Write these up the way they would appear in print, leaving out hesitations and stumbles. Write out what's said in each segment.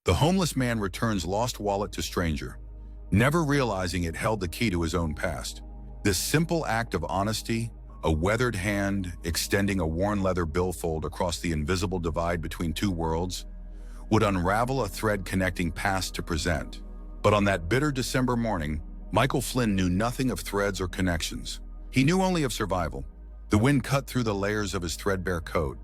The homeless man returns lost wallet to stranger, never realizing it held the key to his own past. This simple act of honesty, a weathered hand extending a worn leather billfold across the invisible divide between two worlds, would unravel a thread connecting past to present. But on that bitter December morning, Michael Flynn knew nothing of threads or connections. He knew only of survival. The wind cut through the layers of his threadbare coat,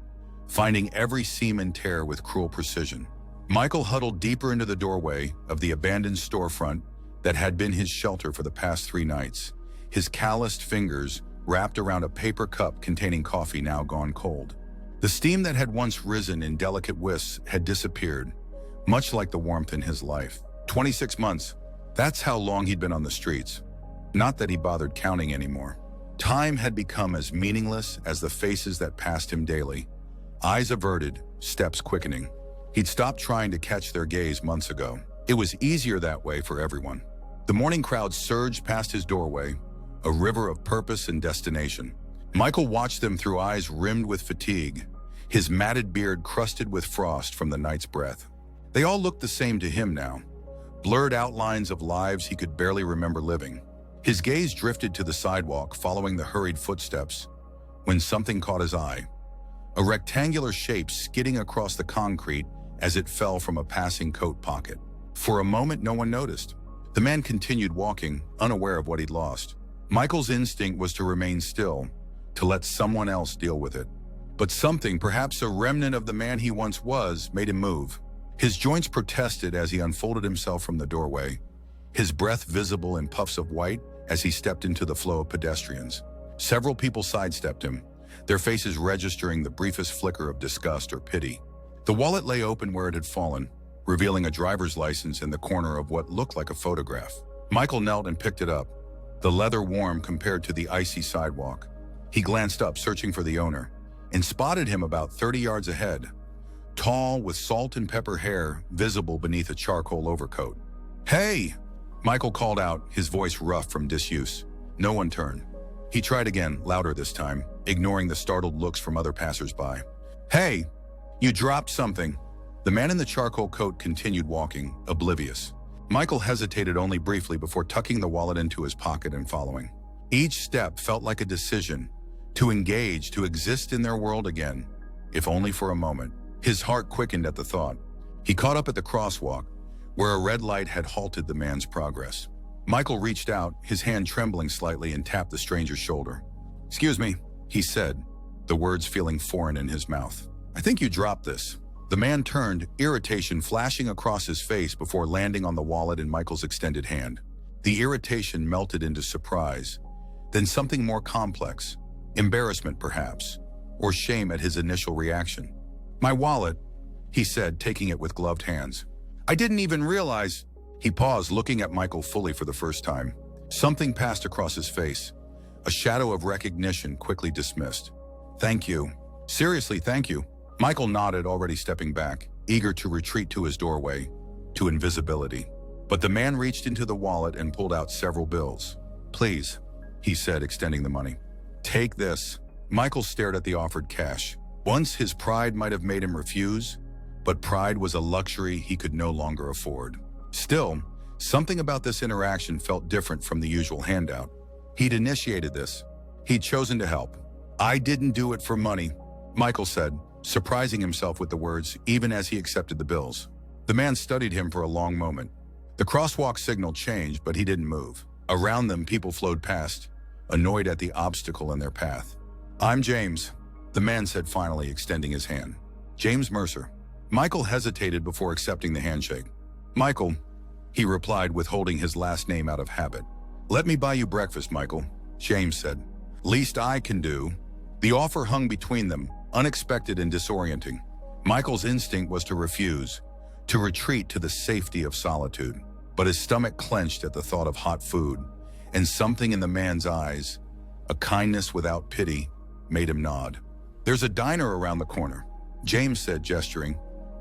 finding every seam and tear with cruel precision. Michael huddled deeper into the doorway of the abandoned storefront that had been his shelter for the past 3 nights, his calloused fingers wrapped around a paper cup containing coffee now gone cold. The steam that had once risen in delicate wisps had disappeared, much like the warmth in his life. 26 months, that's how long he'd been on the streets. Not that he bothered counting anymore. Time had become as meaningless as the faces that passed him daily, eyes averted, steps quickening. He'd stopped trying to catch their gaze months ago. It was easier that way for everyone. The morning crowd surged past his doorway, a river of purpose and destination. Michael watched them through eyes rimmed with fatigue, his matted beard crusted with frost from the night's breath. They all looked the same to him now, blurred outlines of lives he could barely remember living. His gaze drifted to the sidewalk, following the hurried footsteps, when something caught his eye. A rectangular shape skidding across the concrete as it fell from a passing coat pocket. For a moment, no one noticed. The man continued walking, unaware of what he'd lost. Michael's instinct was to remain still, to let someone else deal with it. But something, perhaps a remnant of the man he once was, made him move. His joints protested as he unfolded himself from the doorway, his breath visible in puffs of white as he stepped into the flow of pedestrians. Several people sidestepped him, their faces registering the briefest flicker of disgust or pity. The wallet lay open where it had fallen, revealing a driver's license in the corner of what looked like a photograph. Michael knelt and picked it up, the leather warm compared to the icy sidewalk. He glanced up, searching for the owner, and spotted him about 30 yards ahead, tall, with salt and pepper hair visible beneath a charcoal overcoat. "Hey!" Michael called out, his voice rough from disuse. No one turned. He tried again, louder this time, ignoring the startled looks from other passersby. "Hey! You dropped something." The man in the charcoal coat continued walking, oblivious. Michael hesitated only briefly before tucking the wallet into his pocket and following. Each step felt like a decision, to engage, to exist in their world again, if only for a moment. His heart quickened at the thought. He caught up at the crosswalk, where a red light had halted the man's progress. Michael reached out, his hand trembling slightly, and tapped the stranger's shoulder. "Excuse me," he said, the words feeling foreign in his mouth. "I think you dropped this." The man turned, irritation flashing across his face before landing on the wallet in Michael's extended hand. The irritation melted into surprise, then something more complex, embarrassment perhaps, or shame at his initial reaction. "My wallet," he said, taking it with gloved hands. "I didn't even realize." He paused, looking at Michael fully for the first time. Something passed across his face, a shadow of recognition quickly dismissed. "Thank you. Seriously, thank you." Michael nodded, already stepping back, eager to retreat to his doorway, to invisibility. But the man reached into the wallet and pulled out several bills. "Please," he said, extending the money. "Take this." Michael stared at the offered cash. Once his pride might have made him refuse, but pride was a luxury he could no longer afford. Still, something about this interaction felt different from the usual handout. He'd initiated this. He'd chosen to help. "I didn't do it for money," Michael said, surprising himself with the words even as he accepted the bills. The man studied him for a long moment. The crosswalk signal changed, but he didn't move. Around them, people flowed past, annoyed at the obstacle in their path. "I'm James," the man said, finally extending his hand. "James Mercer." Michael hesitated before accepting the handshake. "Michael," he replied, withholding his last name out of habit. "Let me buy you breakfast, Michael," James said. "Least I can do." The offer hung between them, unexpected and disorienting. Michael's instinct was to refuse, to retreat to the safety of solitude. But his stomach clenched at the thought of hot food, and something in the man's eyes, a kindness without pity, made him nod. "There's a diner around the corner," James said, gesturing.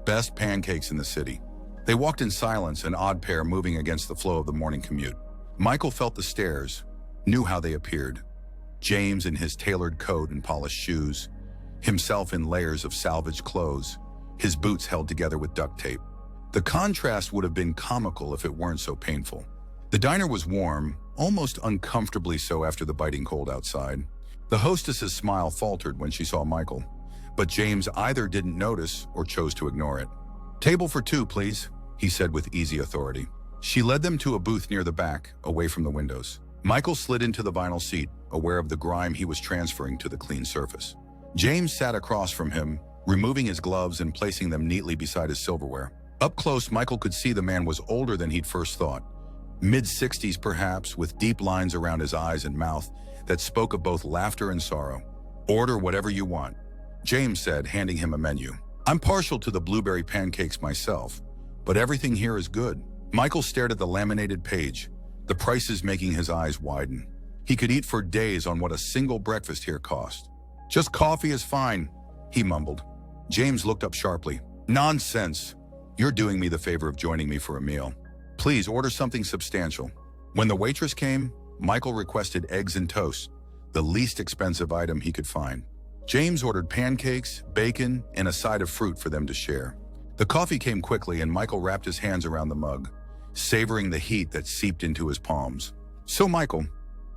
"Best pancakes in the city." They walked in silence, an odd pair moving against the flow of the morning commute. Michael felt the stares, knew how they appeared. James in his tailored coat and polished shoes, himself in layers of salvaged clothes, his boots held together with duct tape. The contrast would have been comical if it weren't so painful. The diner was warm, almost uncomfortably so after the biting cold outside. The hostess's smile faltered when she saw Michael, but James either didn't notice or chose to ignore it. "Table for two, please," he said with easy authority. She led them to a booth near the back, away from the windows. Michael slid into the vinyl seat, aware of the grime he was transferring to the clean surface. James sat across from him, removing his gloves and placing them neatly beside his silverware. Up close, Michael could see the man was older than he'd first thought. Mid-60s perhaps, with deep lines around his eyes and mouth that spoke of both laughter and sorrow. "Order whatever you want," James said, handing him a menu. "I'm partial to the blueberry pancakes myself, but everything here is good." Michael stared at the laminated page, the prices making his eyes widen. He could eat for days on what a single breakfast here cost. "Just coffee is fine," he mumbled. James looked up sharply. "Nonsense. You're doing me the favor of joining me for a meal. Please order something substantial." When the waitress came, Michael requested eggs and toast, the least expensive item he could find. James ordered pancakes, bacon, and a side of fruit for them to share. The coffee came quickly and Michael wrapped his hands around the mug, savoring the heat that seeped into his palms. "So, Michael,"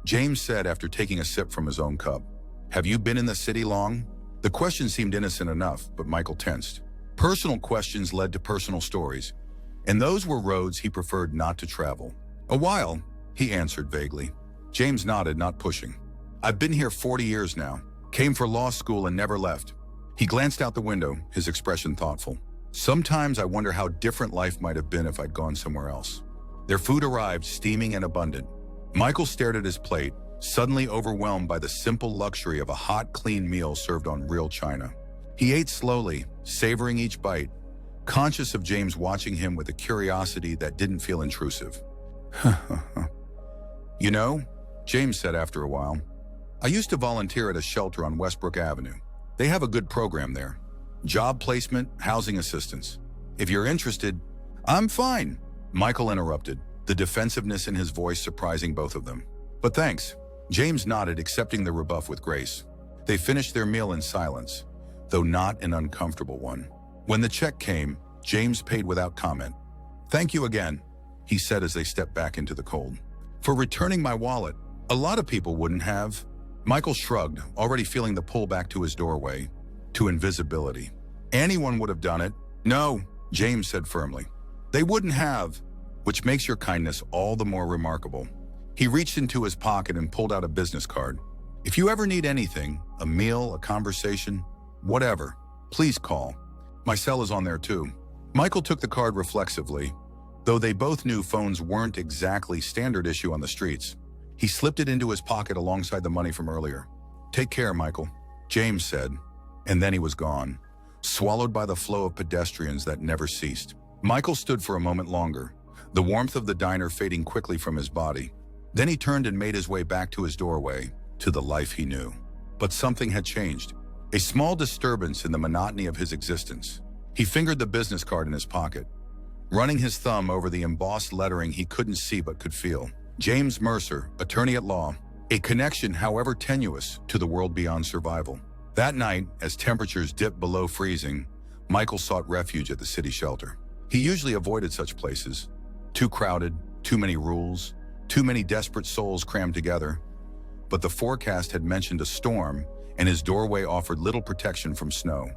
James said after taking a sip from his own cup, "have you been in the city long?" The question seemed innocent enough, but Michael tensed. Personal questions led to personal stories, and those were roads he preferred not to travel. "A while," he answered vaguely. James nodded, not pushing. "I've been here 40 years now. Came for law school and never left." He glanced out the window, his expression thoughtful. "Sometimes I wonder how different life might have been if I'd gone somewhere else." Their food arrived, steaming and abundant. Michael stared at his plate, suddenly overwhelmed by the simple luxury of a hot, clean meal served on real china. He ate slowly, savoring each bite, conscious of James watching him with a curiosity that didn't feel intrusive. "You know," James said after a while, "I used to volunteer at a shelter on Westbrook Avenue. They have a good program there. Job placement, housing assistance. If you're interested—" "I'm fine," Michael interrupted, the defensiveness in his voice surprising both of them. "But thanks." James nodded, accepting the rebuff with grace. They finished their meal in silence, though not an uncomfortable one. When the check came, James paid without comment. "Thank you again," he said as they stepped back into the cold. "For returning my wallet. A lot of people wouldn't have." Michael shrugged, already feeling the pull back to his doorway, to invisibility. "Anyone would have done it." "No," James said firmly. "They wouldn't have, which makes your kindness all the more remarkable." He reached into his pocket and pulled out a business card. "If you ever need anything, a meal, a conversation, whatever, please call. My cell is on there too." Michael took the card reflexively, though they both knew phones weren't exactly standard issue on the streets. He slipped it into his pocket alongside the money from earlier. "Take care, Michael," James said, and then he was gone, swallowed by the flow of pedestrians that never ceased. Michael stood for a moment longer, the warmth of the diner fading quickly from his body. Then he turned and made his way back to his doorway, to the life he knew. But something had changed, a small disturbance in the monotony of his existence. He fingered the business card in his pocket, running his thumb over the embossed lettering he couldn't see but could feel. James Mercer, attorney at law, a connection, however tenuous, to the world beyond survival. That night, as temperatures dipped below freezing, Michael sought refuge at the city shelter. He usually avoided such places. Too crowded, too many rules, too many desperate souls crammed together. But the forecast had mentioned a storm, and his doorway offered little protection from snow.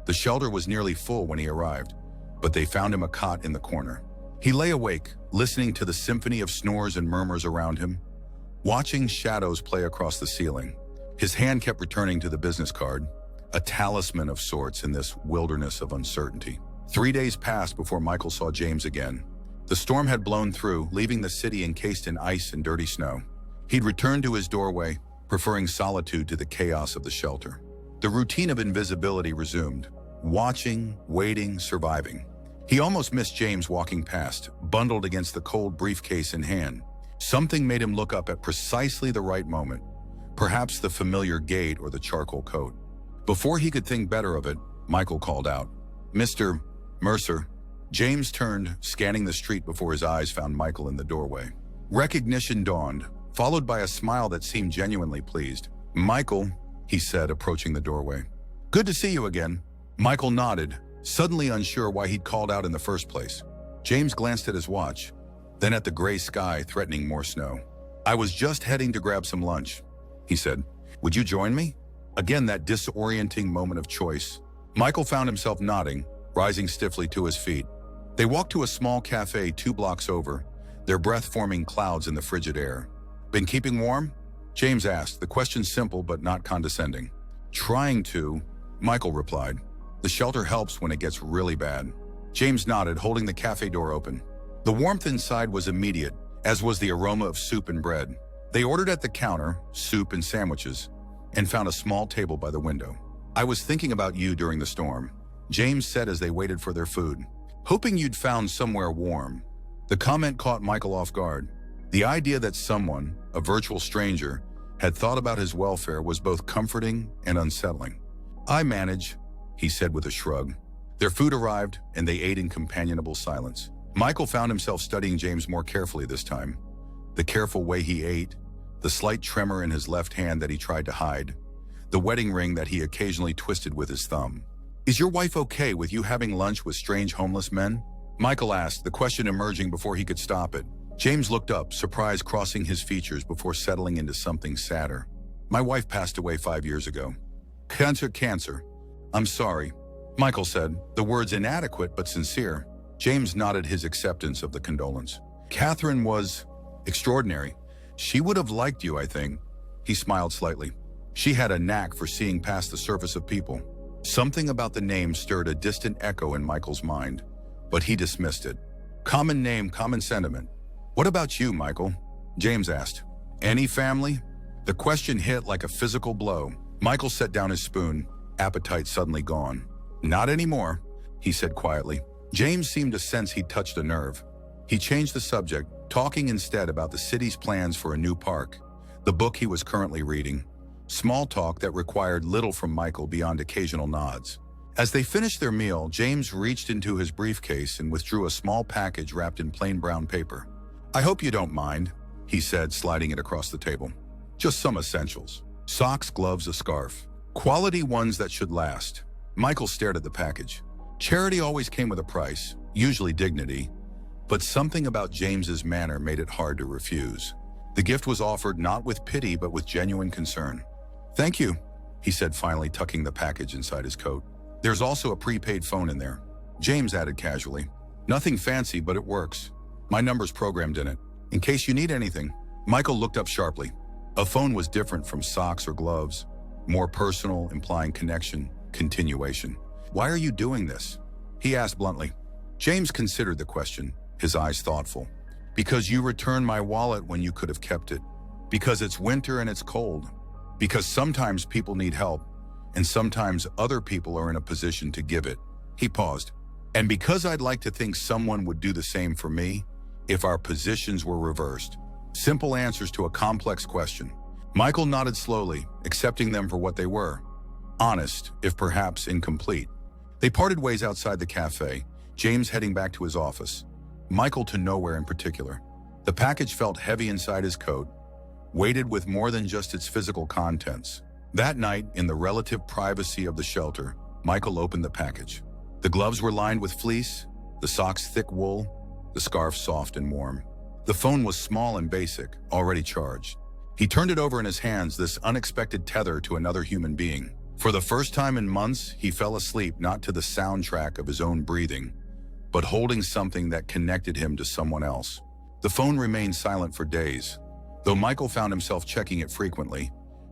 The shelter was nearly full when he arrived, but they found him a cot in the corner. He lay awake, listening to the symphony of snores and murmurs around him, watching shadows play across the ceiling. His hand kept returning to the business card, a talisman of sorts in this wilderness of uncertainty. 3 days passed before Michael saw James again. The storm had blown through, leaving the city encased in ice and dirty snow. He'd returned to his doorway, preferring solitude to the chaos of the shelter. The routine of invisibility resumed, watching, waiting, surviving. He almost missed James walking past, bundled against the cold briefcase in hand. Something made him look up at precisely the right moment, perhaps the familiar gait or the charcoal coat. Before he could think better of it, Michael called out, "Mr. Mercer." James turned, scanning the street before his eyes found Michael in the doorway. Recognition dawned, followed by a smile that seemed genuinely pleased. "Michael," he said, approaching the doorway. "Good to see you again." Michael nodded, suddenly unsure why he'd called out in the first place. James glanced at his watch, then at the gray sky threatening more snow. "I was just heading to grab some lunch," he said. "Would you join me?" Again, that disorienting moment of choice. Michael found himself nodding, rising stiffly to his feet. They walked to a small cafe 2 blocks over, their breath forming clouds in the frigid air. "Been keeping warm?" James asked, the question simple but not condescending. "Trying to," Michael replied. "The shelter helps when it gets really bad." James nodded, holding the cafe door open. The warmth inside was immediate, as was the aroma of soup and bread. They ordered at the counter, soup and sandwiches, and found a small table by the window. "I was thinking about you during the storm," James said as they waited for their food. "Hoping you'd found somewhere warm." The comment caught Michael off guard. The idea that someone, a virtual stranger, had thought about his welfare was both comforting and unsettling. "I manage," he said with a shrug. Their food arrived, and they ate in companionable silence. Michael found himself studying James more carefully this time. The careful way he ate, the slight tremor in his left hand that he tried to hide, the wedding ring that he occasionally twisted with his thumb. "Is your wife okay with you having lunch with strange homeless men?" Michael asked, the question emerging before he could stop it. James looked up, surprise crossing his features before settling into something sadder. "My wife passed away 5 years ago. Cancer. I'm sorry," Michael said, the words inadequate but sincere. James nodded his acceptance of the condolence. "Catherine was extraordinary. She would have liked you, I think." He smiled slightly. "She had a knack for seeing past the surface of people." Something about the name stirred a distant echo in Michael's mind, but he dismissed it. "Common name, common sentiment. What about you, Michael?" James asked. "Any family?" The question hit like a physical blow. Michael set down his spoon, appetite suddenly gone. "Not anymore," he said quietly. James seemed to sense he'd touched a nerve. He changed the subject, talking instead about the city's plans for a new park, the book he was currently reading. Small talk that required little from Michael beyond occasional nods. As they finished their meal, James reached into his briefcase and withdrew a small package wrapped in plain brown paper. "I hope you don't mind," he said, sliding it across the table. "Just some essentials. Socks, gloves, a scarf. Quality ones that should last." Michael stared at the package. Charity always came with a price, usually dignity, but something about James's manner made it hard to refuse. The gift was offered not with pity but with genuine concern. "Thank you," he said, finally tucking the package inside his coat. "There's also a prepaid phone in there," James added casually. "Nothing fancy, but it works. My number's programmed in it. In case you need anything." Michael looked up sharply. A phone was different from socks or gloves, more personal, implying connection, continuation. "Why are you doing this?" he asked bluntly. James considered the question, his eyes thoughtful. "Because you returned my wallet when you could have kept it. Because it's winter and it's cold. Because sometimes people need help, and sometimes other people are in a position to give it." He paused. "And because I'd like to think someone would do the same for me if our positions were reversed." Simple answers to a complex question. Michael nodded slowly, accepting them for what they were. Honest, if perhaps incomplete. They parted ways outside the cafe, James heading back to his office, Michael to nowhere in particular. The package felt heavy inside his coat, weighted with more than just its physical contents. That night, in the relative privacy of the shelter, Michael opened the package. The gloves were lined with fleece, the socks thick wool, the scarf soft and warm. The phone was small and basic, already charged. He turned it over in his hands, this unexpected tether to another human being. For the first time in months, he fell asleep not to the soundtrack of his own breathing, but holding something that connected him to someone else. The phone remained silent for days, though Michael found himself checking it frequently,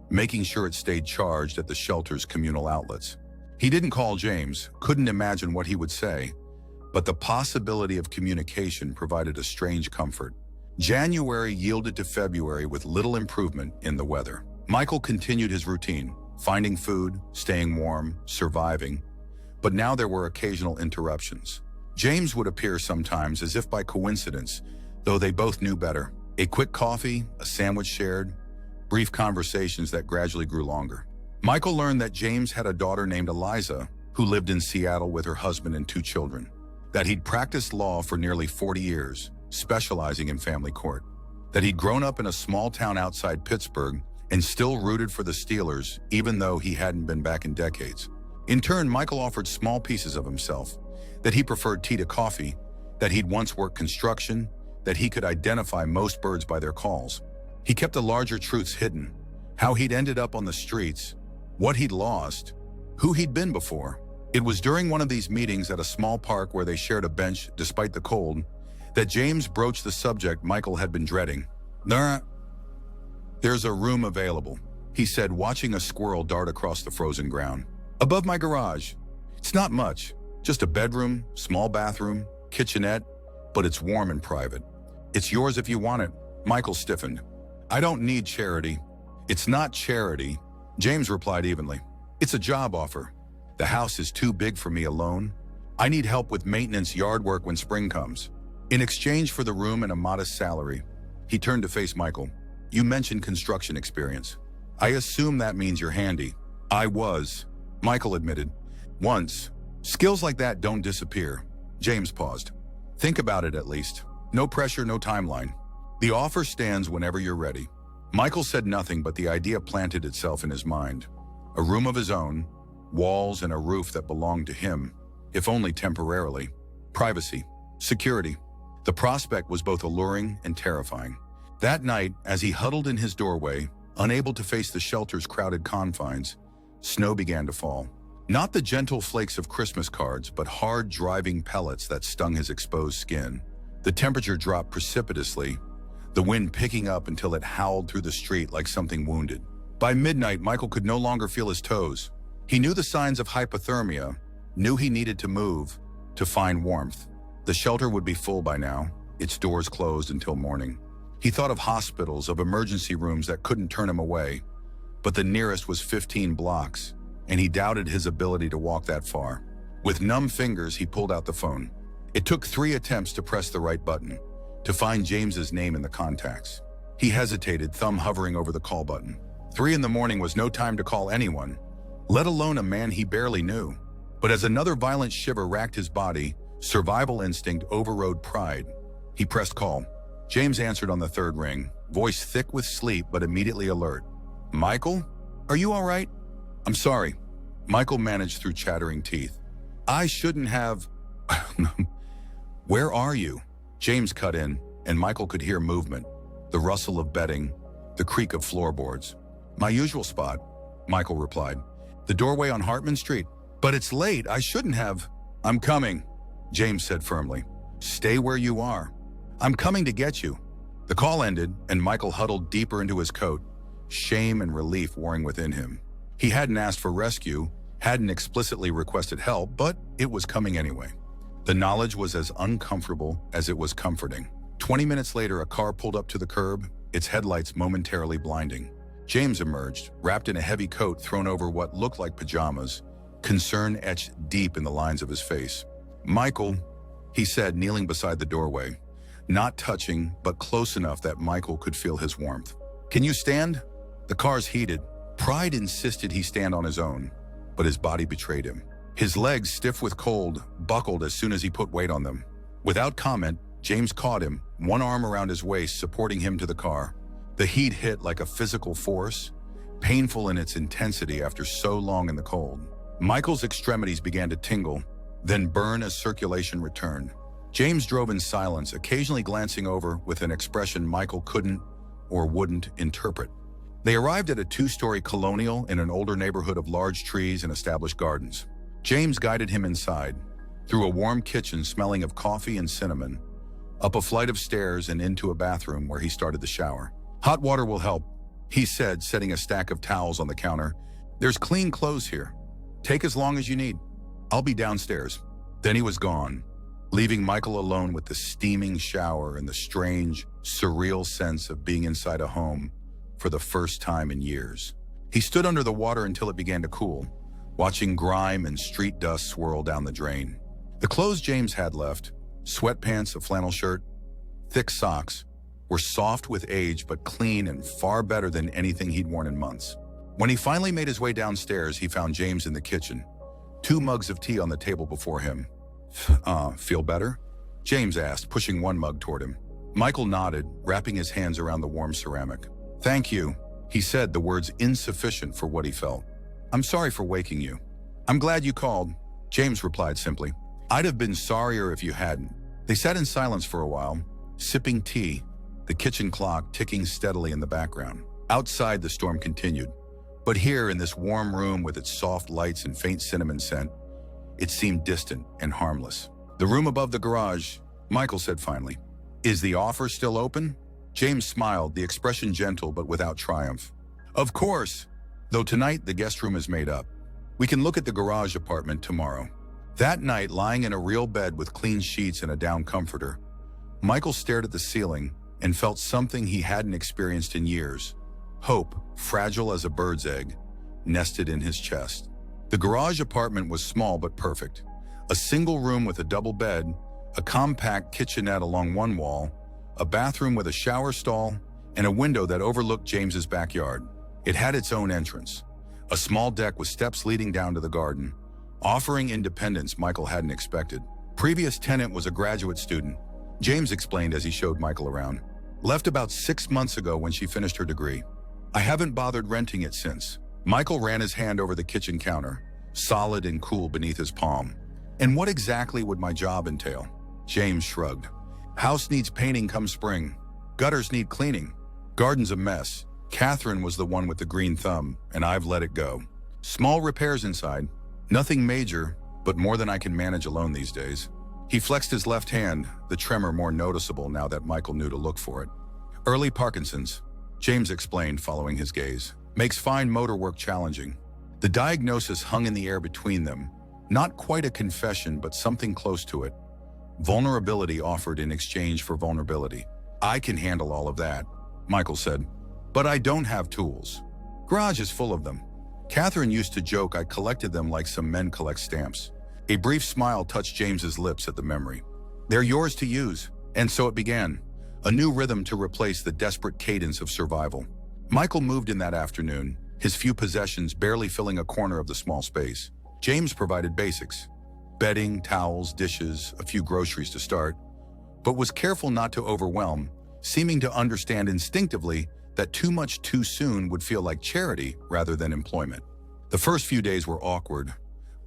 making sure it stayed charged at the shelter's communal outlets. He didn't call James, couldn't imagine what he would say, but the possibility of communication provided a strange comfort. January yielded to February with little improvement in the weather. Michael continued his routine, finding food, staying warm, surviving, but now there were occasional interruptions. James would appear sometimes as if by coincidence, though they both knew better. A quick coffee, a sandwich shared, brief conversations that gradually grew longer. Michael learned that James had a daughter named Eliza, who lived in Seattle with her husband and 2 children, that he'd practiced law for nearly 40 years, specializing in family court, that he'd grown up in a small town outside Pittsburgh and still rooted for the Steelers, even though he hadn't been back in decades. In turn, Michael offered small pieces of himself, that he preferred tea to coffee, that he'd once worked construction, that he could identify most birds by their calls. He kept the larger truths hidden, how he'd ended up on the streets, what he'd lost, who he'd been before. It was during one of these meetings at a small park where they shared a bench despite the cold that James broached the subject Michael had been dreading. There's a room available, he said, watching a squirrel dart across the frozen ground. Above my garage. It's not much, just a bedroom, small bathroom, kitchenette, but it's warm and private. It's yours if you want it. Michael stiffened. I don't need charity. It's not charity, James replied evenly. It's a job offer. The house is too big for me alone. I need help with maintenance, yard work when spring comes. In exchange for the room and a modest salary, he turned to face Michael. You mentioned construction experience. I assume that means you're handy. I was, Michael admitted. Once. Skills like that don't disappear. James paused. Think about it at least. No pressure, no timeline. The offer stands whenever you're ready. Michael said nothing, but the idea planted itself in his mind. A room of his own, walls and a roof that belonged to him, if only temporarily. Privacy, security. The prospect was both alluring and terrifying. That night, as he huddled in his doorway, unable to face the shelter's crowded confines, snow began to fall. Not the gentle flakes of Christmas cards, but hard, driving pellets that stung his exposed skin. The temperature dropped precipitously, the wind picking up until it howled through the street like something wounded. By midnight, Michael could no longer feel his toes. He knew the signs of hypothermia, knew he needed to move, to find warmth. The shelter would be full by now, its doors closed until morning. He thought of hospitals, of emergency rooms that couldn't turn him away, but the nearest was 15 blocks, and he doubted his ability to walk that far. With numb fingers, he pulled out the phone. It took 3 attempts to press the right button, to find James's name in the contacts. He hesitated, thumb hovering over the call button. 3 in the morning was no time to call anyone, let alone a man he barely knew. But as another violent shiver racked his body, survival instinct overrode pride. He pressed call. James answered on the 3rd ring, voice thick with sleep but immediately alert. Michael? Are you all right? I'm sorry. Michael managed through chattering teeth. I shouldn't have... Where are you? James cut in, and Michael could hear movement, the rustle of bedding, the creak of floorboards. My usual spot, Michael replied. The doorway on Hartman Street. But it's late, I shouldn't have... I'm coming, James said firmly. Stay where you are. I'm coming to get you. The call ended, and Michael huddled deeper into his coat, shame and relief warring within him. He hadn't asked for rescue, hadn't explicitly requested help, but it was coming anyway. The knowledge was as uncomfortable as it was comforting. 20 minutes later, a car pulled up to the curb, its headlights momentarily blinding. James emerged, wrapped in a heavy coat thrown over what looked like pajamas, concern etched deep in the lines of his face. Michael, he said, kneeling beside the doorway, not touching, but close enough that Michael could feel his warmth. Can you stand? The car's heated. Pride insisted he stand on his own, but his body betrayed him. His legs, stiff with cold, buckled as soon as he put weight on them. Without comment, James caught him, one arm around his waist, supporting him to the car. The heat hit like a physical force, painful in its intensity after so long in the cold. Michael's extremities began to tingle, then burn as circulation returned. James drove in silence, occasionally glancing over with an expression Michael couldn't or wouldn't interpret. They arrived at a 2-story colonial in an older neighborhood of large trees and established gardens. James guided him inside, through a warm kitchen smelling of coffee and cinnamon, up a flight of stairs and into a bathroom where he started the shower. Hot water will help, he said, setting a stack of towels on the counter. There's clean clothes here. Take as long as you need. I'll be downstairs. Then he was gone, leaving Michael alone with the steaming shower and the strange, surreal sense of being inside a home for the first time in years. He stood under the water until it began to cool, watching grime and street dust swirl down the drain. The clothes James had left, sweatpants, a flannel shirt, thick socks, were soft with age but clean and far better than anything he'd worn in months. When he finally made his way downstairs, he found James in the kitchen, 2 mugs of tea on the table before him. Feel better? James asked, pushing one mug toward him. Michael nodded, wrapping his hands around the warm ceramic. Thank you, he said, the words insufficient for what he felt. I'm sorry for waking you. I'm glad you called, James replied simply. I'd have been sorrier if you hadn't. They sat in silence for a while, sipping tea, the kitchen clock ticking steadily in the background. Outside, the storm continued, but here in this warm room with its soft lights and faint cinnamon scent, it seemed distant and harmless. The room above the garage, Michael said finally. Is the offer still open? James smiled, the expression gentle but without triumph. Of course, though tonight the guest room is made up. We can look at the garage apartment tomorrow. That night, lying in a real bed with clean sheets and a down comforter, Michael stared at the ceiling and felt something he hadn't experienced in years. Hope, fragile as a bird's egg, nested in his chest. The garage apartment was small but perfect. A single room with a double bed, a compact kitchenette along one wall, a bathroom with a shower stall, and a window that overlooked James's backyard. It had its own entrance, a small deck with steps leading down to the garden, offering independence Michael hadn't expected. Previous tenant was a graduate student, James explained as he showed Michael around. Left about 6 months ago when she finished her degree. I haven't bothered renting it since. Michael ran his hand over the kitchen counter, solid and cool beneath his palm. And what exactly would my job entail? James shrugged. House needs painting come spring. Gutters need cleaning. Garden's a mess. Catherine was the one with the green thumb, and I've let it go. Small repairs inside. Nothing major, but more than I can manage alone these days. He flexed his left hand, the tremor more noticeable now that Michael knew to look for it. Early Parkinson's, James explained, following his gaze, makes fine motor work challenging. The diagnosis hung in the air between them, not quite a confession, but something close to it. Vulnerability offered in exchange for vulnerability. I can handle all of that, Michael said, but I don't have tools. Garage is full of them. Catherine used to joke I collected them like some men collect stamps. A brief smile touched James's lips at the memory. They're yours to use. And so it began, a new rhythm to replace the desperate cadence of survival. Michael moved in that afternoon, his few possessions barely filling a corner of the small space. James provided basics, bedding, towels, dishes, a few groceries to start, but was careful not to overwhelm, seeming to understand instinctively that too much too soon would feel like charity rather than employment. The first few days were awkward,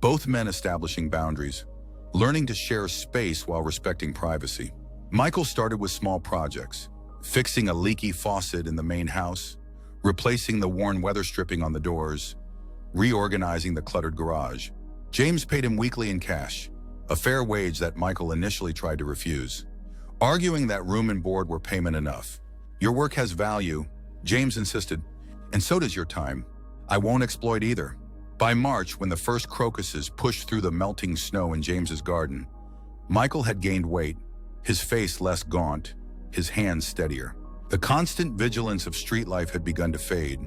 both men establishing boundaries, learning to share space while respecting privacy. Michael started with small projects, fixing a leaky faucet in the main house, replacing the worn weather stripping on the doors, reorganizing the cluttered garage. James paid him weekly in cash, a fair wage that Michael initially tried to refuse, arguing that room and board were payment enough. Your work has value, James insisted, and so does your time. I won't exploit either. By March, when the first crocuses pushed through the melting snow in James's garden, Michael had gained weight, his face less gaunt, his hands steadier. The constant vigilance of street life had begun to fade,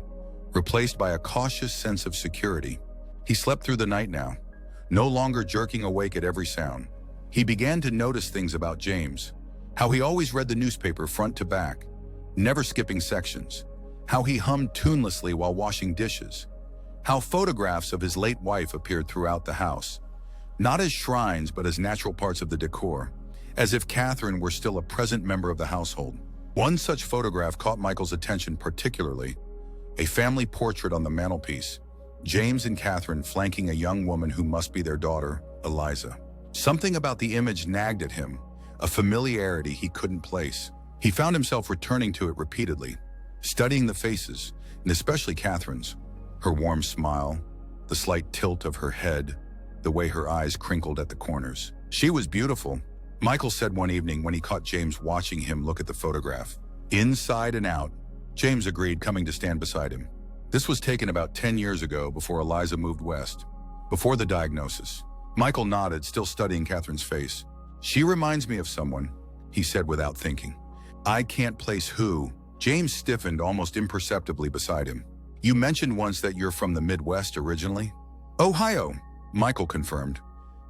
replaced by a cautious sense of security. He slept through the night now, no longer jerking awake at every sound. He began to notice things about James, how he always read the newspaper front to back, never skipping sections, how he hummed tunelessly while washing dishes, how photographs of his late wife appeared throughout the house, not as shrines but as natural parts of the decor, as if Catherine were still a present member of the household. One such photograph caught Michael's attention particularly, a family portrait on the mantelpiece, James and Catherine flanking a young woman who must be their daughter, Eliza. Something about the image nagged at him, a familiarity he couldn't place. He found himself returning to it repeatedly, studying the faces, and especially Catherine's. Her warm smile, the slight tilt of her head, the way her eyes crinkled at the corners. She was beautiful, Michael said one evening when he caught James watching him look at the photograph. Inside and out, James agreed, coming to stand beside him. This was taken about 10 years ago, before Eliza moved west, before the diagnosis. Michael nodded, still studying Catherine's face. She reminds me of someone, he said without thinking. I can't place who. James stiffened almost imperceptibly beside him. You mentioned once that you're from the Midwest originally? Ohio, Michael confirmed,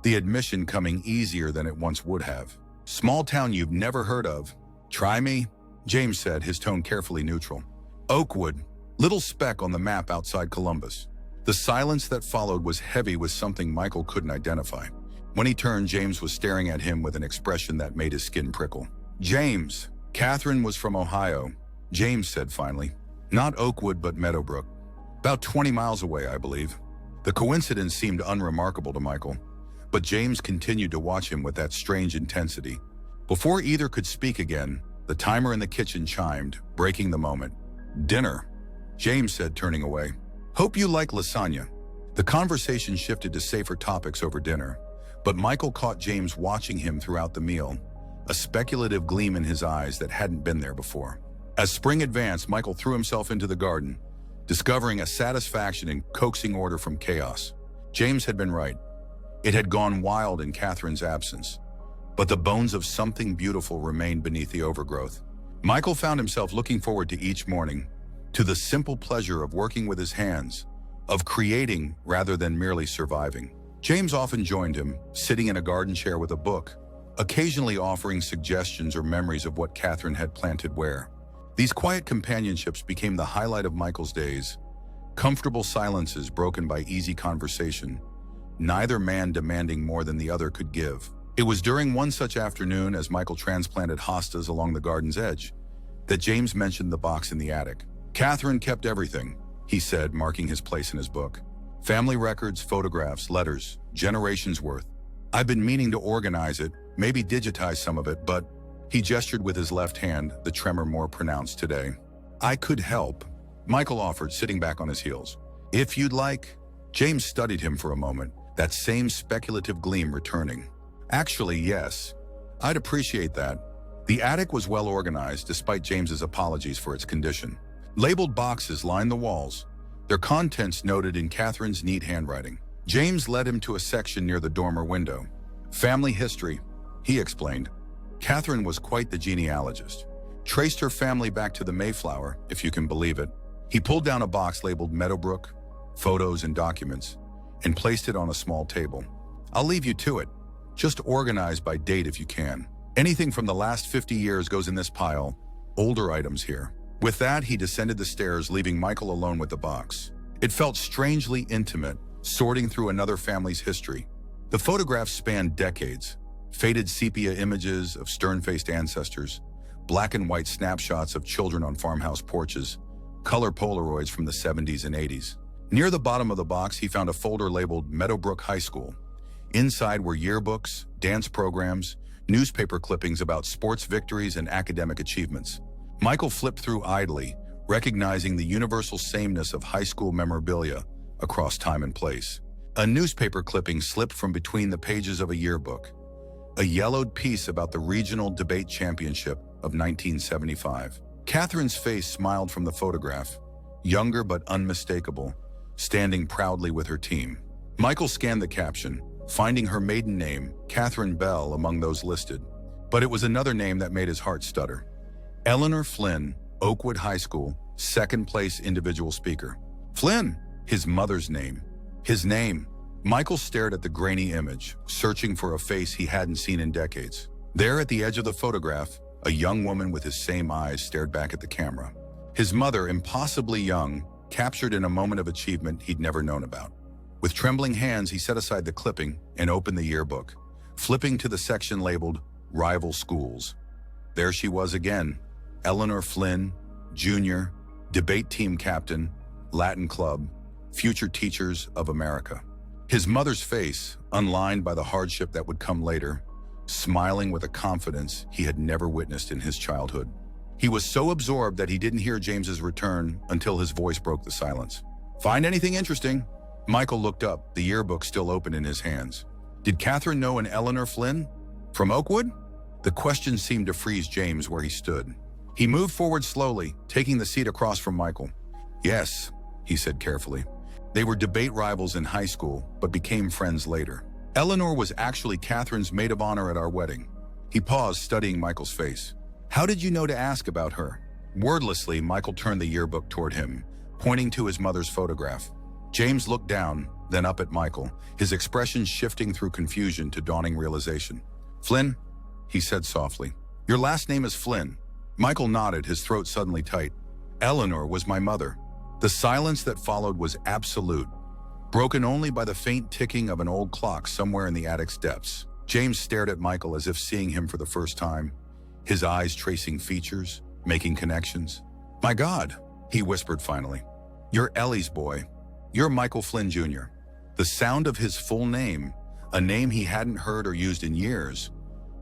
the admission coming easier than it once would have. Small town you've never heard of. Try me, James said, his tone carefully neutral. Oakwood, little speck on the map outside Columbus. The silence that followed was heavy with something Michael couldn't identify. When he turned, James was staring at him with an expression that made his skin prickle. James, Catherine was from Ohio, James said finally. Not Oakwood, but Meadowbrook. About 20 miles away, I believe. The coincidence seemed unremarkable to Michael, but James continued to watch him with that strange intensity, Before either could speak again, the timer in the kitchen chimed, breaking the moment. "Dinner," James said, turning away. "Hope you like lasagna." The conversation shifted to safer topics over dinner, but Michael caught James watching him throughout the meal, a speculative gleam in his eyes that hadn't been there before. As spring advanced, Michael threw himself into the garden, discovering a satisfaction in coaxing order from chaos. James had been right. It had gone wild in Catherine's absence, but the bones of something beautiful remained beneath the overgrowth. Michael found himself looking forward to each morning, to the simple pleasure of working with his hands, of creating rather than merely surviving. James often joined him, sitting in a garden chair with a book, occasionally offering suggestions or memories of what Catherine had planted where. These quiet companionships became the highlight of Michael's days, comfortable silences broken by easy conversation, neither man demanding more than the other could give. It was during one such afternoon, as Michael transplanted hostas along the garden's edge, that James mentioned the box in the attic. "Catherine kept everything," he said, marking his place in his book. "Family records, photographs, letters, generations worth. I've been meaning to organize it, maybe digitize some of it, but..." He gestured with his left hand, the tremor more pronounced today. "I could help," Michael offered, sitting back on his heels. "If you'd like." James studied him for a moment, that same speculative gleam returning. "Actually, yes. I'd appreciate that." The attic was well organized, despite James's apologies for its condition. Labeled boxes lined the walls, their contents noted in Catherine's neat handwriting. James led him to a section near the dormer window. "Family history," he explained. Catherine was quite the genealogist. Traced her family back to the Mayflower, if you can believe it. He pulled down a box labeled Meadowbrook, photos and documents, and placed it on a small table. "I'll leave you to it. Just organize by date if you can. Anything from the last 50 years goes in this pile, older items here." With that, he descended the stairs, leaving Michael alone with the box. It felt strangely intimate, sorting through another family's history. The photographs spanned decades. Faded sepia images of stern-faced ancestors, black and white snapshots of children on farmhouse porches, color Polaroids from the 70s and 80s. Near the bottom of the box, he found a folder labeled Meadowbrook High School. Inside were yearbooks, dance programs, newspaper clippings about sports victories and academic achievements. Michael flipped through idly, recognizing the universal sameness of high school memorabilia across time and place. A newspaper clipping slipped from between the pages of a yearbook. A yellowed piece about the regional debate championship of 1975. Catherine's face smiled from the photograph, younger but unmistakable, standing proudly with her team. Michael scanned the caption, finding her maiden name, Catherine Bell, among those listed. But it was another name that made his heart stutter. Eleanor Flynn, Oakwood High School, second place individual speaker. Flynn, his mother's name. His name. Michael stared at the grainy image, searching for a face he hadn't seen in decades. There at the edge of the photograph, a young woman with his same eyes stared back at the camera. His mother, impossibly young, captured in a moment of achievement he'd never known about. With trembling hands, he set aside the clipping and opened the yearbook, flipping to the section labeled Rival Schools. There she was again, Eleanor Flynn, Junior, debate team captain, Latin club, future teachers of America. His mother's face, unlined by the hardship that would come later, smiling with a confidence he had never witnessed in his childhood. He was so absorbed that he didn't hear James's return until his voice broke the silence. "Find anything interesting?" Michael looked up, the yearbook still open in his hands. "Did Catherine know an Eleanor Flynn? From Oakwood?" The question seemed to freeze James where he stood. He moved forward slowly, taking the seat across from Michael. "Yes," he said carefully. "They were debate rivals in high school, but became friends later. Eleanor was actually Catherine's maid of honor at our wedding." He paused, studying Michael's face. "How did you know to ask about her?" Wordlessly, Michael turned the yearbook toward him, pointing to his mother's photograph. James looked down, then up at Michael, his expression shifting through confusion to dawning realization. "Flynn?" he said softly. "Your last name is Flynn." Michael nodded, his throat suddenly tight. "Eleanor was my mother." The silence that followed was absolute, broken only by the faint ticking of an old clock somewhere in the attic's depths. James stared at Michael as if seeing him for the first time, his eyes tracing features, making connections. "My God," he whispered finally. "You're Ellie's boy. You're Michael Flynn Jr." The sound of his full name, a name he hadn't heard or used in years,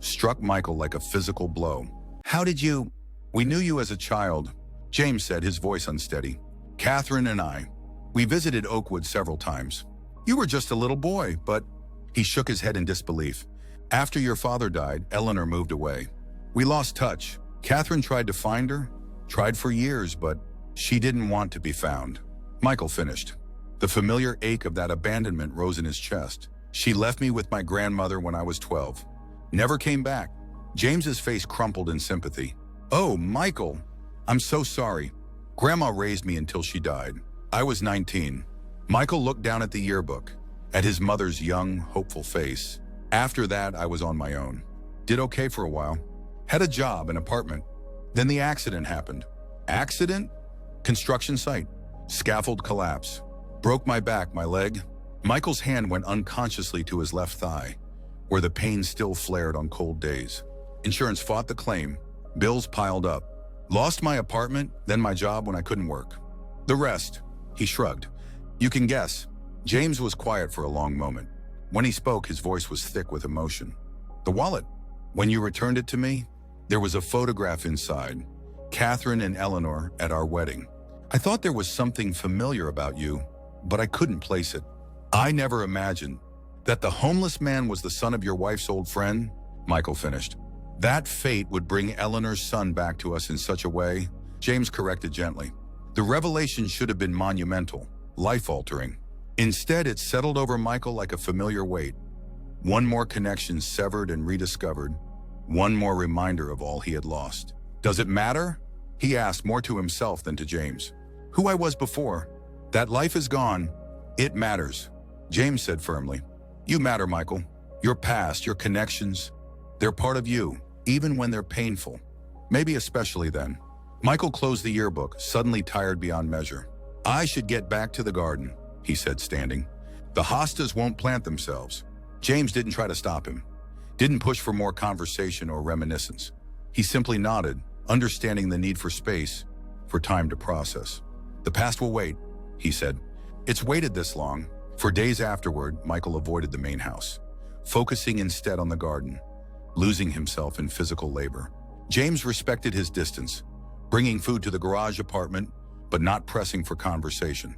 struck Michael like a physical blow. "How did you—" "We knew you as a child," James said, his voice unsteady. "Catherine and I. We visited Oakwood several times. You were just a little boy, but—" He shook his head in disbelief. "After your father died, Eleanor moved away. We lost touch. Catherine tried to find her, tried for years, but she didn't want to be found." Michael finished. The familiar ache of that abandonment rose in his chest. "She left me with my grandmother when I was 12. Never came back." James's face crumpled in sympathy. "Oh, Michael, I'm so sorry. Grandma raised me until she died. I was 19. Michael looked down at the yearbook, at his mother's young, hopeful face. "After that, I was on my own. Did okay for a while. Had a job, an apartment. Then the accident happened." "Accident?" "Construction site. Scaffold collapse. Broke my back, my leg." Michael's hand went unconsciously to his left thigh, where the pain still flared on cold days. "Insurance fought the claim. Bills piled up. Lost my apartment, then my job when I couldn't work. The rest," he shrugged. "You can guess." James was quiet for a long moment. When he spoke, his voice was thick with emotion. "The wallet. When you returned it to me, there was a photograph inside. Catherine and Eleanor at our wedding. I thought there was something familiar about you, but I couldn't place it. I never imagined that the homeless man was the son of your wife's old friend," Michael finished. "That fate would bring Eleanor's son back to us in such a way," James corrected gently. "The revelation should have been monumental, life-altering. Instead, it settled over Michael like a familiar weight. One more connection severed and rediscovered. One more reminder of all he had lost. Does it matter?" he asked, more to himself than to James. "Who I was before. That life is gone. It matters," James said firmly. "You matter, Michael. Your past, your connections, they're part of you, even when they're painful. Maybe especially then." Michael closed the yearbook, suddenly tired beyond measure. "I should get back to the garden," he said, standing. "The hostas won't plant themselves." James didn't try to stop him, didn't push for more conversation or reminiscence. He simply nodded, understanding the need for space, for time to process. "The past will wait," he said. "It's waited this long." For days afterward, Michael avoided the main house, focusing instead on the garden, losing himself in physical labor. James respected his distance, bringing food to the garage apartment, but not pressing for conversation.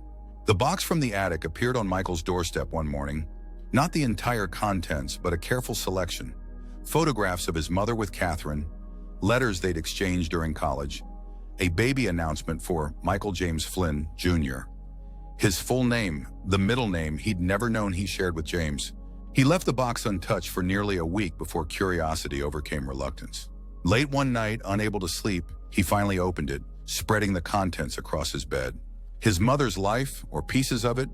The box from the attic appeared on Michael's doorstep one morning. Not the entire contents, but a careful selection. Photographs of his mother with Catherine, letters they'd exchanged during college, a baby announcement for Michael James Flynn, Jr. His full name, the middle name he'd never known he shared with James. He left the box untouched for nearly a week before curiosity overcame reluctance. Late one night, unable to sleep, he finally opened it, spreading the contents across his bed. His mother's life, or pieces of it,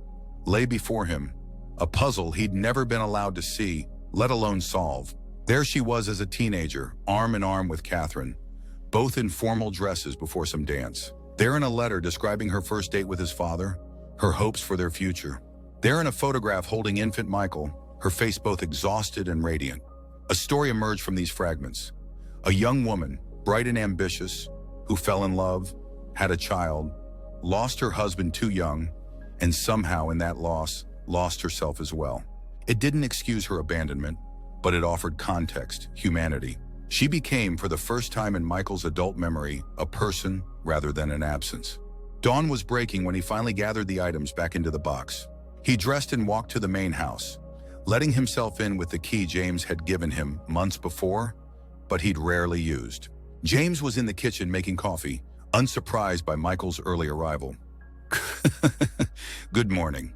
lay before him, a puzzle he'd never been allowed to see, let alone solve. There she was as a teenager, arm in arm with Catherine, both in formal dresses before some dance. There in a letter describing her first date with his father, her hopes for their future. There in a photograph holding infant Michael, her face both exhausted and radiant. A story emerged from these fragments. A young woman, bright and ambitious, who fell in love, had a child, lost her husband too young, and somehow in that loss, lost herself as well. It didn't excuse her abandonment, but it offered context, humanity. She became, for the first time in Michael's adult memory, a person rather than an absence. Dawn was breaking when he finally gathered the items back into the box. He dressed and walked to the main house, letting himself in with the key James had given him months before, but he'd rarely used. James was in the kitchen making coffee, unsurprised by Michael's early arrival. "Good morning,"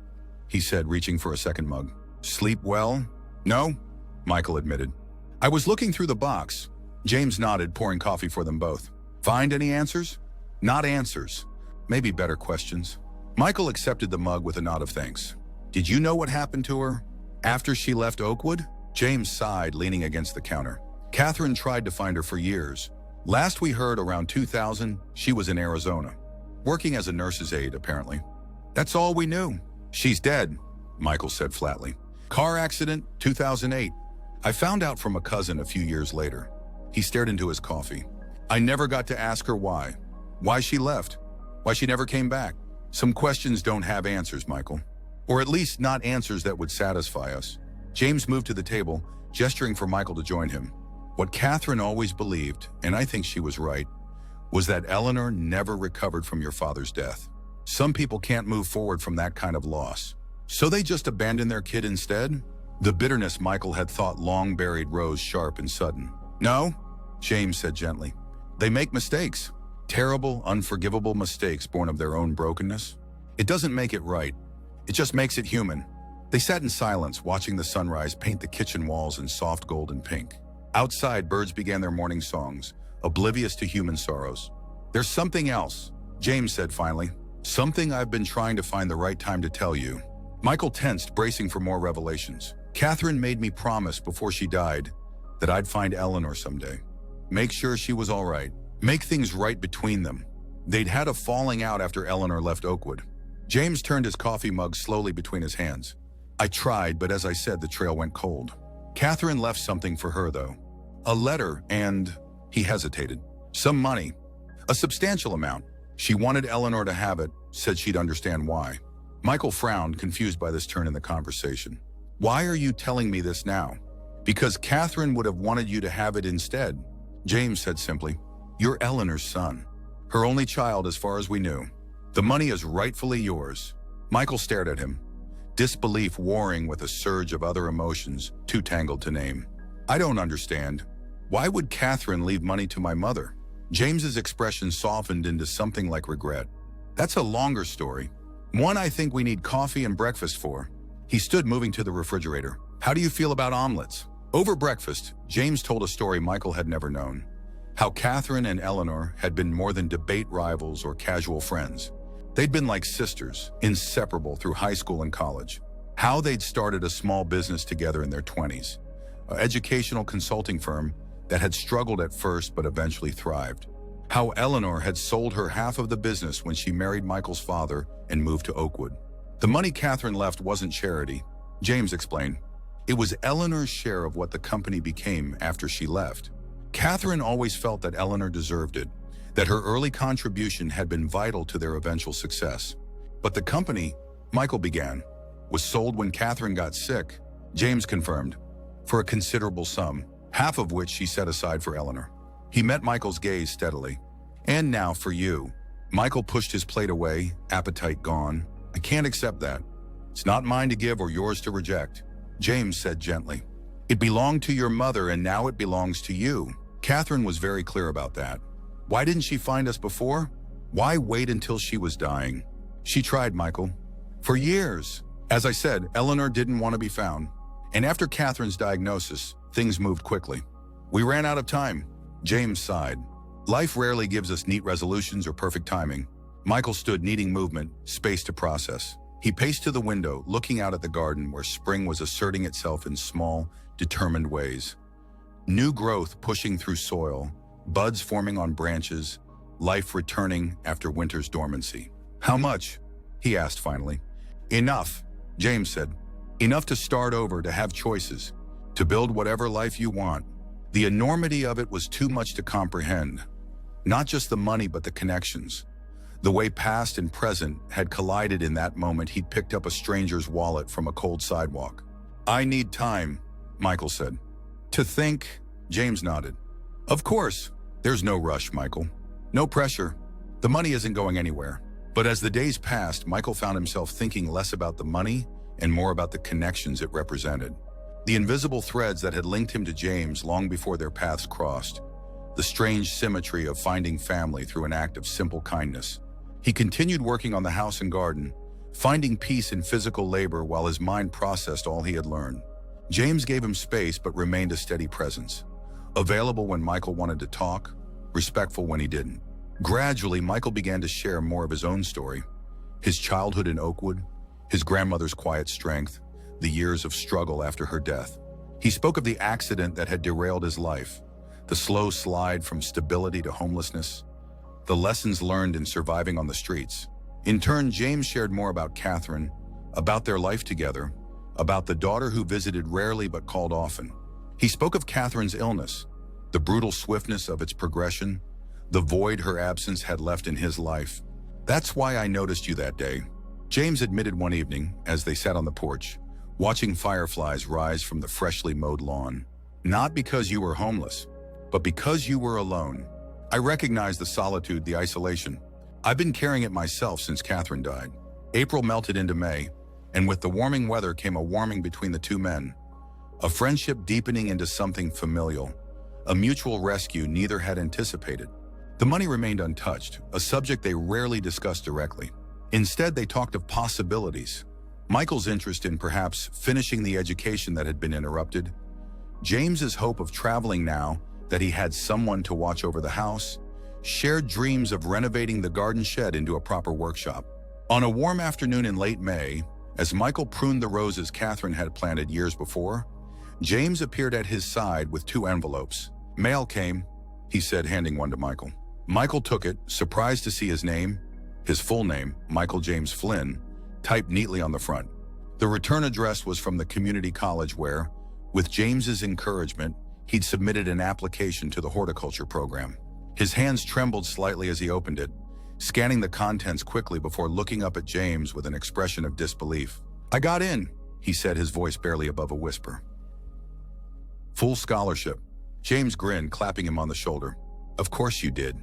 he said, reaching for a second mug. "Sleep well?" "No," Michael admitted. "I was looking through the box." James nodded, pouring coffee for them both. "Find any answers?" "Not answers. Maybe better questions." Michael accepted the mug with a nod of thanks. "Did you know what happened to her after she left Oakwood?" James sighed, leaning against the counter. "Catherine tried to find her for years. Last we heard, around 2000, she was in Arizona, working as a nurse's aide, apparently. That's all we knew." "She's dead," Michael said flatly. "Car accident, 2008. I found out from a cousin a few years later." He stared into his coffee. "I never got to ask her why. Why she left. Why she never came back. Some questions don't have answers, Michael. Or at least not answers that would satisfy us." James moved to the table, gesturing for Michael to join him. What Catherine always believed, and I think she was right, was that Eleanor never recovered from your father's death. Some people can't move forward from that kind of loss. So they just abandoned their kid instead? The bitterness Michael had thought long buried rose sharp and sudden. No, James said gently. They make mistakes. Terrible, unforgivable mistakes born of their own brokenness. It doesn't make it right. It just makes it human. They sat in silence, watching the sunrise paint the kitchen walls in soft golden pink. Outside, birds began their morning songs, oblivious to human sorrows. There's something else, James said finally. Something I've been trying to find the right time to tell you. Michael tensed, bracing for more revelations. Catherine made me promise before she died that I'd find Eleanor someday. Make sure she was all right. Make things right between them. They'd had a falling out after Eleanor left Oakwood. James turned his coffee mug slowly between his hands. I tried, but as I said, the trail went cold. Catherine left something for her, though. A letter and, he hesitated, some money. A substantial amount. She wanted Eleanor to have it, said she'd understand why. Michael frowned, confused by this turn in the conversation. Why are you telling me this now? Because Catherine would have wanted you to have it instead, James said simply. You're Eleanor's son. Her only child as far as we knew. The money is rightfully yours. Michael stared at him, disbelief warring with a surge of other emotions too tangled to name. I don't understand. Why would Catherine leave money to my mother? James's expression softened into something like regret. That's a longer story. One I think we need coffee and breakfast for. He stood, moving to the refrigerator. How do you feel about omelets? Over breakfast, James told a story Michael had never known. How Catherine and Eleanor had been more than debate rivals or casual friends. They'd been like sisters, inseparable through high school and college. How they'd started a small business together in their 20s, an educational consulting firm that had struggled at first but eventually thrived. How Eleanor had sold her half of the business when she married Michael's father and moved to Oakwood. The money Catherine left wasn't charity, James explained. It was Eleanor's share of what the company became after she left. Catherine always felt that Eleanor deserved it, that her early contribution had been vital to their eventual success. But the company, Michael began, was sold when Catherine got sick, James confirmed, for a considerable sum, half of which she set aside for Eleanor. He met Michael's gaze steadily. And now for you. Michael pushed his plate away, appetite gone. I can't accept that. It's not mine to give or yours to reject, James said gently. It belonged to your mother and now it belongs to you. Catherine was very clear about that. Why didn't she find us before? Why wait until she was dying? She tried, Michael. For years. As I said, Eleanor didn't want to be found. And after Catherine's diagnosis, things moved quickly. We ran out of time. James sighed. Life rarely gives us neat resolutions or perfect timing. Michael stood, needing movement, space to process. He paced to the window, looking out at the garden where spring was asserting itself in small, determined ways. New growth pushing through soil, buds forming on branches, life returning after winter's dormancy. How much? He asked finally. Enough, James said. Enough to start over, to have choices, to build whatever life you want. The enormity of it was too much to comprehend. Not just the money, but the connections. The way past and present had collided in that moment he'd picked up a stranger's wallet from a cold sidewalk. I need time, Michael said. To think, James nodded. Of course, there's no rush, Michael. No pressure. The money isn't going anywhere. But as the days passed, Michael found himself thinking less about the money and more about the connections it represented. The invisible threads that had linked him to James long before their paths crossed. The strange symmetry of finding family through an act of simple kindness. He continued working on the house and garden, finding peace in physical labor while his mind processed all he had learned. James gave him space but remained a steady presence. Available when Michael wanted to talk, respectful when he didn't. Gradually, Michael began to share more of his own story. His childhood in Oakwood, his grandmother's quiet strength, the years of struggle after her death. He spoke of the accident that had derailed his life, the slow slide from stability to homelessness, the lessons learned in surviving on the streets. In turn, James shared more about Catherine, about their life together, about the daughter who visited rarely but called often. He spoke of Catherine's illness, the brutal swiftness of its progression, the void her absence had left in his life. That's why I noticed you that day, James admitted one evening as they sat on the porch, watching fireflies rise from the freshly mowed lawn. Not because you were homeless, but because you were alone. I recognized the solitude, the isolation. I've been carrying it myself since Catherine died. April melted into May, and with the warming weather came a warming between the two men. A friendship deepening into something familial, a mutual rescue neither had anticipated. The money remained untouched, a subject they rarely discussed directly. Instead, they talked of possibilities. Michael's interest in perhaps finishing the education that had been interrupted, James's hope of traveling now that he had someone to watch over the house, shared dreams of renovating the garden shed into a proper workshop. On a warm afternoon in late May, as Michael pruned the roses Catherine had planted years before, James appeared at his side with 2 envelopes. "Mail came," he said, handing one to Michael. Michael took it, surprised to see his name, his full name, Michael James Flynn, typed neatly on the front. The return address was from the community college where, with James's encouragement, he'd submitted an application to the horticulture program. His hands trembled slightly as he opened it, scanning the contents quickly before looking up at James with an expression of disbelief. "I got in," he said, his voice barely above a whisper. "Full scholarship." James grinned, clapping him on the shoulder. "Of course you did.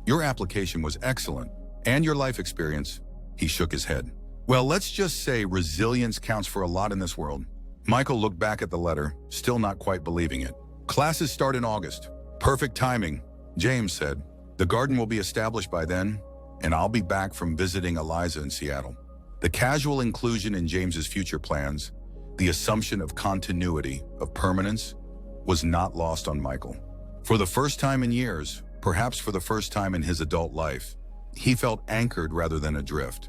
Your application was excellent. And your life experience." He shook his head. "Well, let's just say resilience counts for a lot in this world." Michael looked back at the letter, still not quite believing it. "Classes start in August. Perfect timing," James said. "The garden will be established by then, and I'll be back from visiting Eliza in Seattle." The casual inclusion in James's future plans, the assumption of continuity, of permanence, was not lost on Michael. For the first time in years, perhaps for the first time in his adult life, he felt anchored rather than adrift.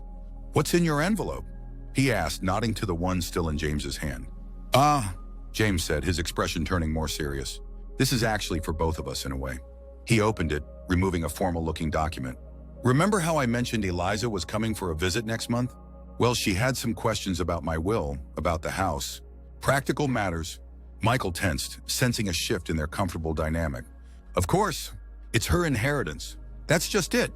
"What's in your envelope?" he asked, nodding to the one still in James's hand. "Ah," James said, his expression turning more serious. "This is actually for both of us in a way." He opened it, removing a formal-looking document. "Remember how I mentioned Eliza was coming for a visit next month? Well, she had some questions about my will, about the house. Practical matters." Michael tensed, sensing a shift in their comfortable dynamic. "Of course, it's her inheritance. That's just it,"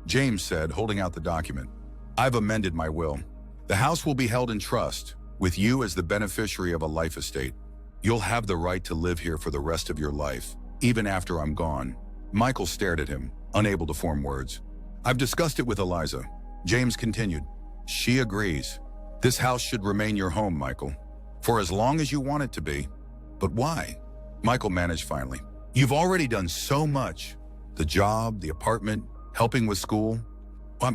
James said, holding out the document. "I've amended my will. The house will be held in trust, with you as the beneficiary of a life estate. You'll have the right to live here for the rest of your life, even after I'm gone." Michael stared at him, unable to form words. "I've discussed it with Eliza," James continued. "She agrees. This house should remain your home, Michael, for as long as you want it to be." "But why?" Michael managed finally. "You've already done so much. The job, the apartment, helping with school.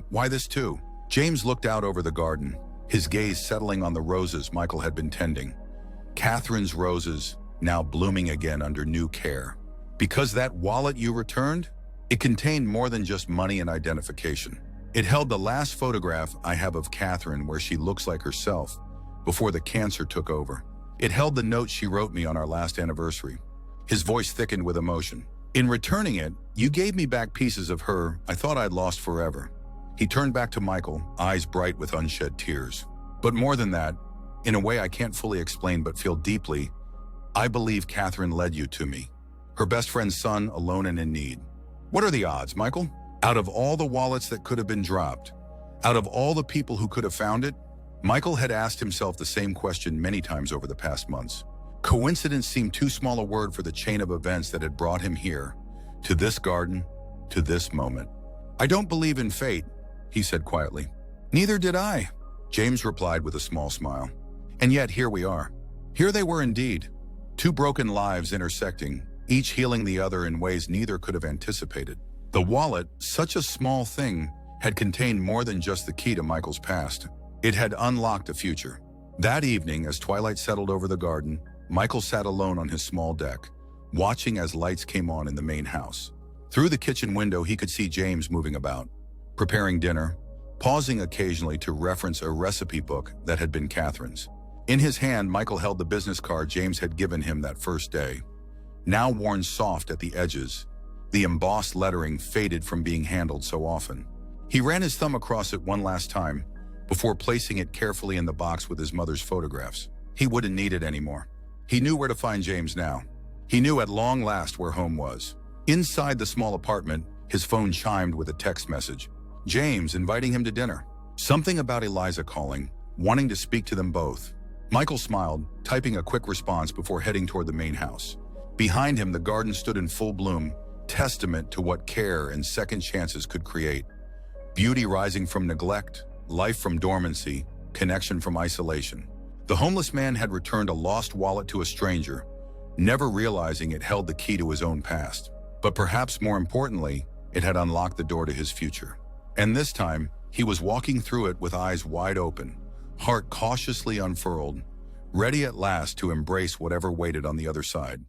Why this too?" James looked out over the garden, his gaze settling on the roses Michael had been tending. Catherine's roses, now blooming again under new care. "Because that wallet you returned, it contained more than just money and identification. It held the last photograph I have of Catherine where she looks like herself, before the cancer took over. It held the note she wrote me on our last anniversary." His voice thickened with emotion. "In returning it, you gave me back pieces of her I thought I'd lost forever." He turned back to Michael, eyes bright with unshed tears. "But more than that, in a way I can't fully explain but feel deeply, I believe Catherine led you to me. Her best friend's son, alone and in need. What are the odds, Michael? Out of all the wallets that could have been dropped, out of all the people who could have found it?" Michael had asked himself the same question many times over the past months. Coincidence seemed too small a word for the chain of events that had brought him here, to this garden, to this moment. "I don't believe in fate," he said quietly. "Neither did I," James replied with a small smile. "And yet here we are." Here they were indeed, 2 broken lives intersecting, each healing the other in ways neither could have anticipated. The wallet, such a small thing, had contained more than just the key to Michael's past. It had unlocked a future. That evening, as twilight settled over the garden, Michael sat alone on his small deck, watching as lights came on in the main house. Through the kitchen window, he could see James moving about, preparing dinner, pausing occasionally to reference a recipe book that had been Catherine's. In his hand, Michael held the business card James had given him that first day. Now worn soft at the edges, the embossed lettering faded from being handled so often. He ran his thumb across it one last time, before placing it carefully in the box with his mother's photographs. He wouldn't need it anymore. He knew where to find James now. He knew at long last where home was. Inside the small apartment, his phone chimed with a text message. James inviting him to dinner. Something about Eliza calling, wanting to speak to them both. Michael smiled, typing a quick response before heading toward the main house. Behind him, the garden stood in full bloom, testament to what care and second chances could create. Beauty rising from neglect, life from dormancy, connection from isolation. The homeless man had returned a lost wallet to a stranger, never realizing it held the key to his own past. But perhaps more importantly, it had unlocked the door to his future. And this time, he was walking through it with eyes wide open, heart cautiously unfurled, ready at last to embrace whatever waited on the other side.